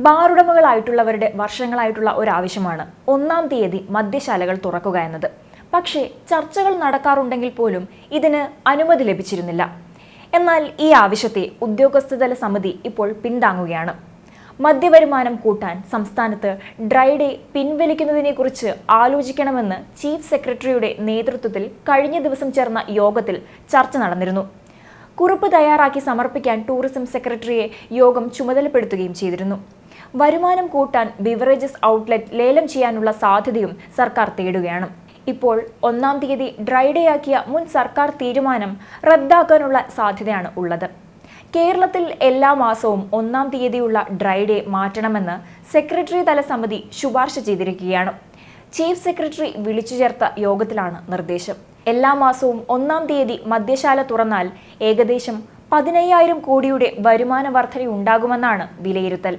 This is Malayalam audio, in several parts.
ബാറുടമകളായിട്ടുള്ളവരുടെ വർഷങ്ങളായിട്ടുള്ള ഒരാവശ്യമാണ് 1-ാം തീയതി മദ്യശാലകൾ തുറക്കുക എന്നത്. പക്ഷേ ചർച്ചകൾ നടക്കാറുണ്ടെങ്കിൽ പോലും ഇതിന് അനുമതി ലഭിച്ചിരുന്നില്ല. എന്നാൽ ഈ ആവശ്യത്തെ ഉദ്യോഗസ്ഥതല സമിതി ഇപ്പോൾ പിന്താങ്ങുകയാണ്. മദ്യവരുമാനം കൂട്ടാൻ സംസ്ഥാനത്ത് ഡ്രൈ ഡേ പിൻവലിക്കുന്നതിനെക്കുറിച്ച് ആലോചിക്കണമെന്ന് ചീഫ് സെക്രട്ടറിയുടെ നേതൃത്വത്തിൽ കഴിഞ്ഞ ദിവസം ചേർന്ന യോഗത്തിൽ ചർച്ച നടന്നിരുന്നു. കുറിപ്പ് തയ്യാറാക്കി സമർപ്പിക്കാൻ ടൂറിസം സെക്രട്ടറിയെ യോഗം ചുമതലപ്പെടുത്തുകയും ചെയ്തിരുന്നു. വരുമാനം കൂട്ടാൻ ബിവറേജസ് ഔട്ട്ലെറ്റ് ലേലം ചെയ്യാനുള്ള സാധ്യതയും സർക്കാർ തേടുകയാണ്. ഇപ്പോൾ 1-ാം തീയതി ഡ്രൈ ഡേ ആക്കിയ മുൻ സർക്കാർ തീരുമാനം റദ്ദാക്കാനുള്ള സാധ്യതയാണ് ഉള്ളത്. കേരളത്തിൽ എല്ലാ മാസവും 1-ാം തീയതിയുള്ള ഡ്രൈ ഡേ മാറ്റണമെന്ന് സെക്രട്ടറി തല സമിതി ശുപാർശ ചെയ്തിരിക്കുകയാണ്. ചീഫ് സെക്രട്ടറി വിളിച്ചു ചേർത്ത യോഗത്തിലാണ് നിർദ്ദേശം. എല്ലാ മാസവും 1-ാം തീയതി മദ്യശാല തുറന്നാൽ ഏകദേശം 15,000 കോടിയുടെ വരുമാന വർധന ഉണ്ടാകുമെന്നാണ് വിലയിരുത്തൽ.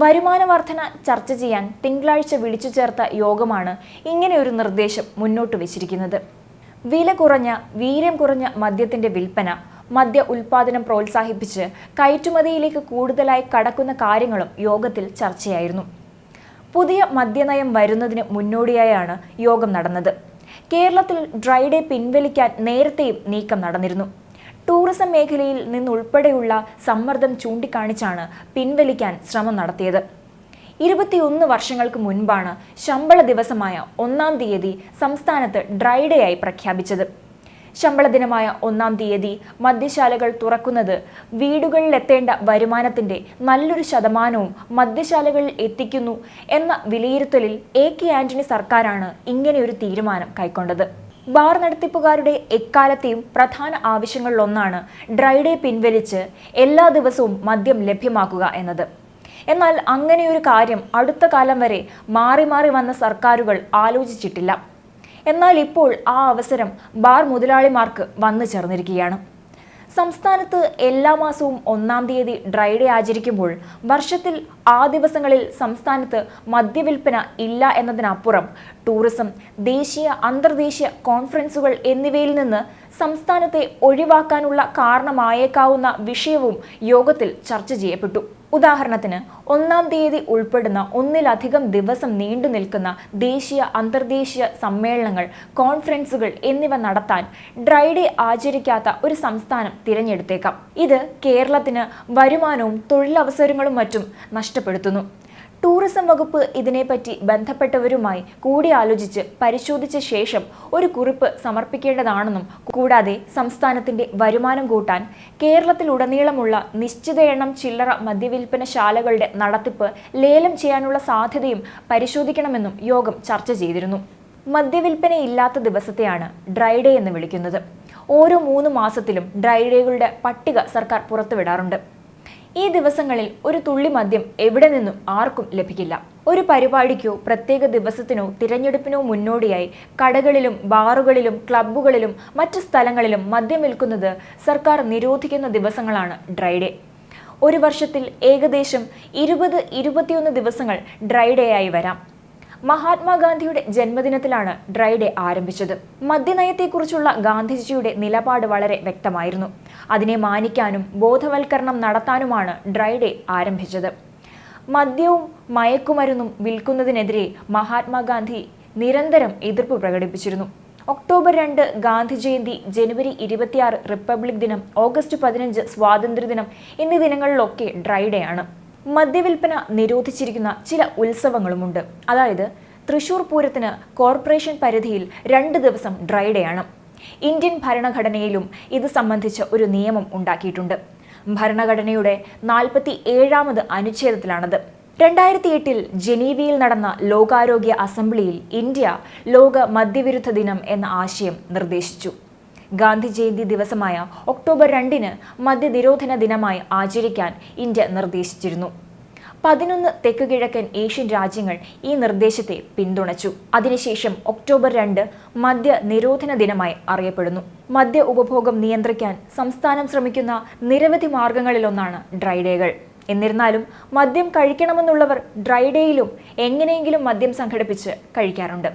വരുമാന വർധന ചർച്ച ചെയ്യാൻ തിങ്കളാഴ്ച വിളിച്ചു ചേർത്ത യോഗമാണ് ഇങ്ങനെയൊരു നിർദ്ദേശം മുന്നോട്ട് വച്ചിരിക്കുന്നത്. വില കുറഞ്ഞ വീര്യം കുറഞ്ഞ മദ്യത്തിന്റെ വിൽപ്പന, മദ്യ ഉൽപാദനം പ്രോത്സാഹിപ്പിച്ച് കയറ്റുമതിയിലേക്ക് കൂടുതലായി കടക്കുന്ന കാര്യങ്ങളും യോഗത്തിൽ ചർച്ചയായിരുന്നു. പുതിയ മദ്യനയം വരുന്നതിന് മുന്നോടിയായാണ് യോഗം നടന്നത്. കേരളത്തിൽ ഡ്രൈ ഡേ പിൻവലിക്കാൻ നേരത്തെയും നീക്കം നടന്നിരുന്നു. ടൂറിസം മേഖലയിൽ നിന്നുൾപ്പെടെയുള്ള സമ്മർദ്ദം ചൂണ്ടിക്കാണിച്ചാണ് പിൻവലിക്കാൻ ശ്രമം നടത്തിയത്. 21 വർഷങ്ങൾക്ക് മുൻപാണ് ശമ്പള ദിവസമായ 1-ാം തീയതി സംസ്ഥാനത്ത് ഡ്രൈ ഡേ ആയി പ്രഖ്യാപിച്ചത്. ശമ്പള ദിനമായ 1-ാം തീയതി മദ്യശാലകൾ തുറക്കുന്നത് വീടുകളിലെത്തേണ്ട വരുമാനത്തിന്റെ നല്ലൊരു ശതമാനവും മദ്യശാലകളിൽ എത്തിക്കുന്നു എന്ന വിലയിരുത്തലിൽ AK ആന്റണി സർക്കാരാണ് ഇങ്ങനെയൊരു തീരുമാനം കൈക്കൊണ്ടത്. ബാർ നടത്തിപ്പുകാരുടെ എക്കാലത്തെയും പ്രധാന ആവശ്യങ്ങളിലൊന്നാണ് ഡ്രൈ ഡേ പിൻവലിച്ച് എല്ലാ ദിവസവും മദ്യം ലഭ്യമാക്കുക എന്നത്. എന്നാൽ അങ്ങനെയൊരു കാര്യം അടുത്ത കാലം വരെ മാറി മാറി വന്ന സർക്കാരുകൾ ആലോചിച്ചിട്ടില്ല. എന്നാൽ ഇപ്പോൾ ആ അവസരം ബാർ മുതലാളിമാർക്ക് വന്നു ചേർന്നിരിക്കുകയാണ്. സംസ്ഥാനത്ത് എല്ലാ മാസവും 1-ാം തീയതി ഡ്രൈ ഡേ ആചരിക്കുമ്പോൾ വർഷത്തിൽ ആ ദിവസങ്ങളിൽ സംസ്ഥാനത്ത് മദ്യവിൽപ്പന ഇല്ല എന്നതിനപ്പുറം ടൂറിസം, ദേശീയ അന്തർദേശീയ കോൺഫറൻസുകൾ എന്നിവയിൽ നിന്ന് സംസ്ഥാനത്തെ ഒഴിവാക്കാനുള്ള കാരണമായേക്കാവുന്ന വിഷയവും യോഗത്തിൽ ചർച്ച ചെയ്യപ്പെട്ടു. ഉദാഹരണത്തിന് 1-ാം തീയതി ഉൾപ്പെടുന്ന 1-ലധികം ദിവസം നീണ്ടു നിൽക്കുന്ന ദേശീയ അന്തർദേശീയ സമ്മേളനങ്ങൾ, കോൺഫറൻസുകൾ എന്നിവ നടത്താൻ ഡ്രൈ ഡേ ആചരിക്കാത്ത ഒരു സംസ്ഥാനം തിരഞ്ഞെടുത്തേക്കാം. ഇത് കേരളത്തിന് വരുമാനവും തൊഴിലവസരങ്ങളും മറ്റും നഷ്ടപ്പെടുത്തുന്നു. ടൂറിസം വകുപ്പ് ഇതിനെപ്പറ്റി ബന്ധപ്പെട്ടവരുമായി കൂടിയാലോചിച്ച് പരിശോധിച്ച ശേഷം ഒരു കുറിപ്പ് സമർപ്പിക്കേണ്ടതാണെന്നും, കൂടാതെ സംസ്ഥാനത്തിന്റെ വരുമാനം കൂട്ടാൻ കേരളത്തിലുടനീളമുള്ള നിശ്ചിത എണ്ണം ചില്ലറ മദ്യവിൽപ്പന ശാലകളുടെ നടത്തിപ്പ് ലേലം ചെയ്യാനുള്ള സാധ്യതയും പരിശോധിക്കണമെന്നും യോഗം ചർച്ച ചെയ്തിരുന്നു. മദ്യവിൽപ്പനയില്ലാത്ത ദിവസത്തെയാണ് ഡ്രൈ ഡേ എന്ന് വിളിക്കുന്നത്. ഓരോ 3 മാസത്തിലും ഡ്രൈ ഡേകളുടെ പട്ടിക സർക്കാർ പുറത്തുവിടാറുണ്ട്. ഈ ദിവസങ്ങളിൽ ഒരു തുള്ളി മദ്യം എവിടെ നിന്നും ആർക്കും ലഭിക്കില്ല. ഒരു പരിപാടിക്കോ പ്രത്യേക ദിവസത്തിനോ തിരഞ്ഞെടുപ്പിനോ മുന്നോടിയായി കടകളിലും ബാറുകളിലും ക്ലബ്ബുകളിലും മറ്റു സ്ഥലങ്ങളിലും മദ്യം വിൽക്കുന്നത് സർക്കാർ നിരോധിക്കുന്ന ദിവസങ്ങളാണ് ഡ്രൈ ഡേ. ഒരു വർഷത്തിൽ ഏകദേശം 20-21 ദിവസങ്ങൾ ഡ്രൈ ഡേ ആയി വരാം. മഹാത്മാഗാന്ധിയുടെ ജന്മദിനത്തിലാണ് ഡ്രൈ ഡേ ആരംഭിച്ചത്. മദ്യനയത്തെക്കുറിച്ചുള്ള ഗാന്ധിജിയുടെ നിലപാട് വളരെ വ്യക്തമായിരുന്നു. അതിനെ മാനിക്കാനും ബോധവൽക്കരണം നടത്താനുമാണ് ഡ്രൈ ഡേ ആരംഭിച്ചത്. മദ്യവും മയക്കുമരുന്നും വിൽക്കുന്നതിനെതിരെ മഹാത്മാഗാന്ധി നിരന്തരം എതിർപ്പ് പ്രകടിപ്പിച്ചിരുന്നു. ഒക്ടോബർ 2 ഗാന്ധി ജയന്തി, ജനുവരി 26 റിപ്പബ്ലിക് ദിനം, ഓഗസ്റ്റ് 15 സ്വാതന്ത്ര്യദിനം എന്നീ ദിനങ്ങളിലൊക്കെ ഡ്രൈ ഡേ ആണ്. മദ്യവിൽപ്പന നിരോധിച്ചിരിക്കുന്ന ചില ഉത്സവങ്ങളുമുണ്ട്. അതായത് തൃശൂർ പൂരത്തിന് കോർപ്പറേഷൻ പരിധിയിൽ 2 ദിവസം ഡ്രൈ ഡേ ആണ്. ഇന്ത്യൻ ഭരണഘടനയിലും ഇത് സംബന്ധിച്ച് ഒരു നിയമം ഉണ്ടാക്കിയിട്ടുണ്ട്. ഭരണഘടനയുടെ 47ാമത് അനുച്ഛേദത്തിലാണത്. 2008 ജനീവയിൽ നടന്ന ലോകാരോഗ്യ അസംബ്ലിയിൽ ഇന്ത്യ ലോക മദ്യവിരുദ്ധ ദിനം എന്ന ആശയം നിർദ്ദേശിച്ചു. ഗാന്ധി ജയന്തി ദിവസമായ ഒക്ടോബർ 2 മദ്യനിരോധന ദിനമായി ആചരിക്കാൻ ഇന്ത്യ നിർദ്ദേശിച്ചിരുന്നു. 11 തെക്ക് കിഴക്കൻ ഏഷ്യൻ രാജ്യങ്ങൾ ഈ നിർദ്ദേശത്തെ പിന്തുണച്ചു. അതിനുശേഷം ഒക്ടോബർ 2 മദ്യ നിരോധന ദിനമായി അറിയപ്പെടുന്നു. മദ്യ ഉപഭോഗം നിയന്ത്രിക്കാൻ സംസ്ഥാനം ശ്രമിക്കുന്ന നിരവധി മാർഗങ്ങളിലൊന്നാണ് ഡ്രൈ ഡേകൾ. എന്നിരുന്നാലും മദ്യം കഴിക്കണമെന്നുള്ളവർ ഡ്രൈ ഡേയിലും എങ്ങനെയെങ്കിലും മദ്യം സംഘടിപ്പിച്ച് കഴിക്കാറുണ്ട്.